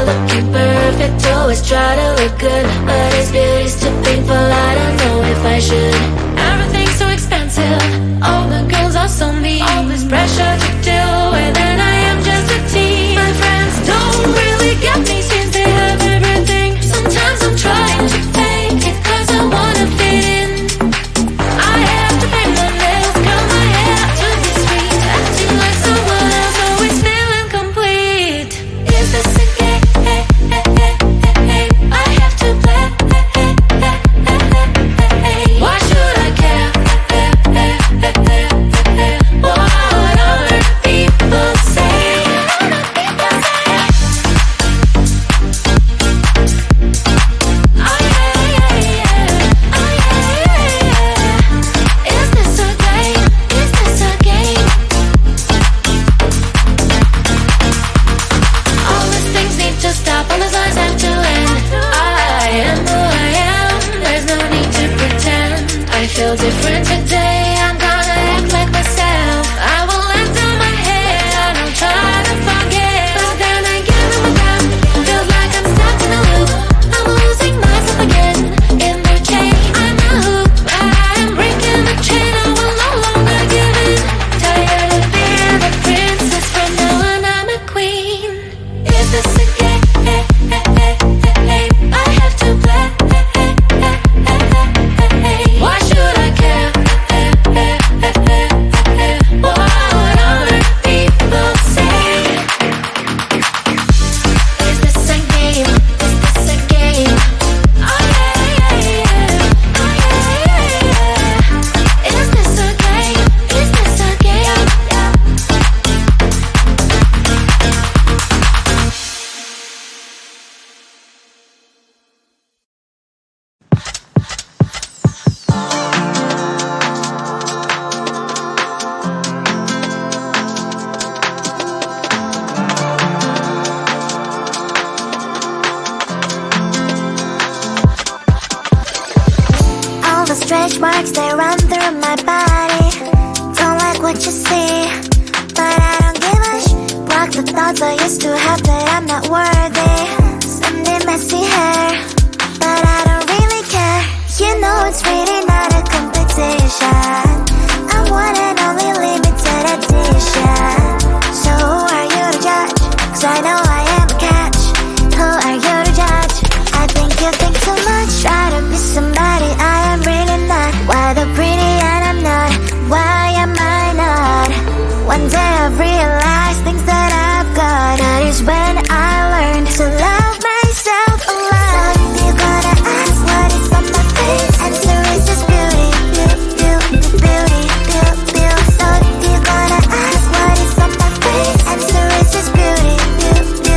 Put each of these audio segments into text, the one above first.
looking perfect, always try to look good, but it's beauty's too painful, I don't know if I should. Everything's so expensive, all the girls are so mean, all this pressure to deal with, and I am just a teen. My friends don't really get me since they have everything. Sometimes I'm trying to fake it cause I wanna fit in. I have to paint my nails, curl my hair to be sweet, acting like someone else, always feeling complete. Is this a game? I have to play. Why should I care? What other people say? Is this a game? Is this a game? All these things need to stop, all these lies have to end. I am who I am, there's no need to pretend. I feel different today, I'm gonna act like myself. I will let down my head, I don't try to forget. But then again, I'm down, feels like I'm stuck in a loop. I'm losing myself again, in the chain, I'm a hoop. I'm breaking the chain, I will no longer give in. Tired of being the princess, from now on I'm a queen. Is this a game? I have to play. Why should I care? What other people say? Is this a game? Is this a game? Oh yeah, yeah, yeah. Oh yeah, yeah, yeah. Is this a game? Is this a game? All the stretch marks, they run through my body. Don't like what you see, but I don't give a block the thoughts I used to have that I'm not worthy. Sunday messy hair, but I don't really care. You know it's really not a competition. I'm one and only limited edition. So who are you to judge? Cause I know I am a catch. Who are you to judge? I think you think too much. Try to be somebody I am really not. Why the pretty and I'm not? Why am I not? One day I've realized things that I've got. That is when I learned to love myself a lot. So if you're gonna ask what is on my face, answer is just beauty, beauty, beauty, beauty, beauty. So if you're gonna ask what is on my face, answer is just beauty, beauty,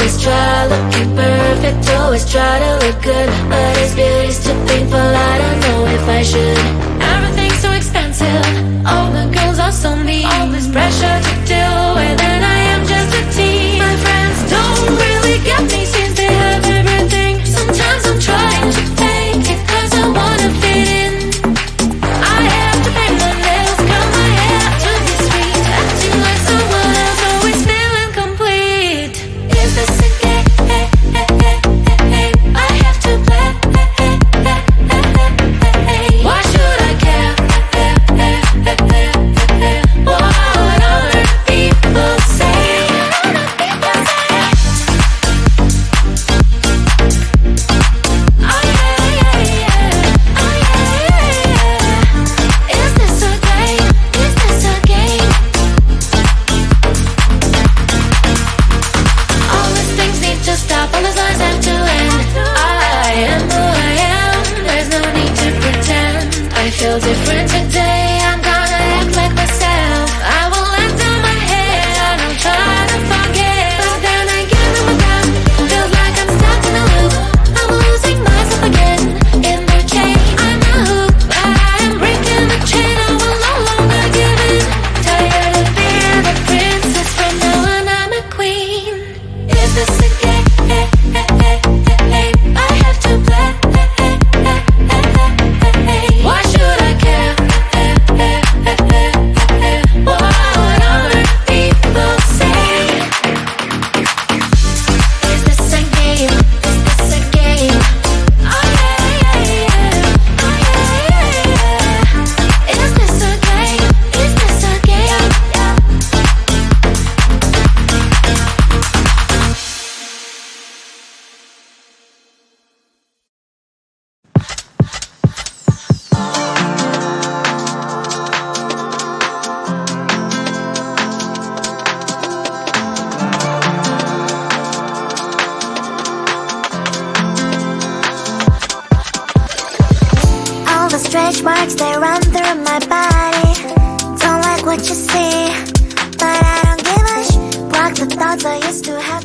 always try looking perfect, always try to look good, but it's beauty's too painful, I don't know if I should. Everything's so expensive, all the girls are so mean, all this pressure to deal with, and I am just a teen. My friends don't really get me since they have everything. Sometimes I'm trying to fake it cause I wanna fit in. I have to paint my nails, curl my hair to be sweet, acting like someone else, always feeling complete. Is this a game? I have to play. Why should I care? What other people say? Oh yeah, yeah, yeah. Oh yeah, yeah, yeah. Is this a game? Is this a game? All these things need to stop, all these lies have to end. I am who I am, there's no need to pretend. I feel different today, I'm gonna act like myself. I will let down my head and I'll try to forget, but then again I'm down. Feels like I'm stuck in a loop, I'm losing myself again in the chain. I'm a hoop, but I am breaking the chain, I will no longer give in. Tired of being a princess, from now on I'm a queen. Is this a game? I have to play. Why should I care? What other people say? Is this a game? Is this a game? Oh yeah, yeah, yeah. Oh yeah, yeah, yeah. Is this a game? Is this a game? All the stretch marks, they run through my body. Don't like what you see, but I don't give a sh. Block the thoughts I used to have.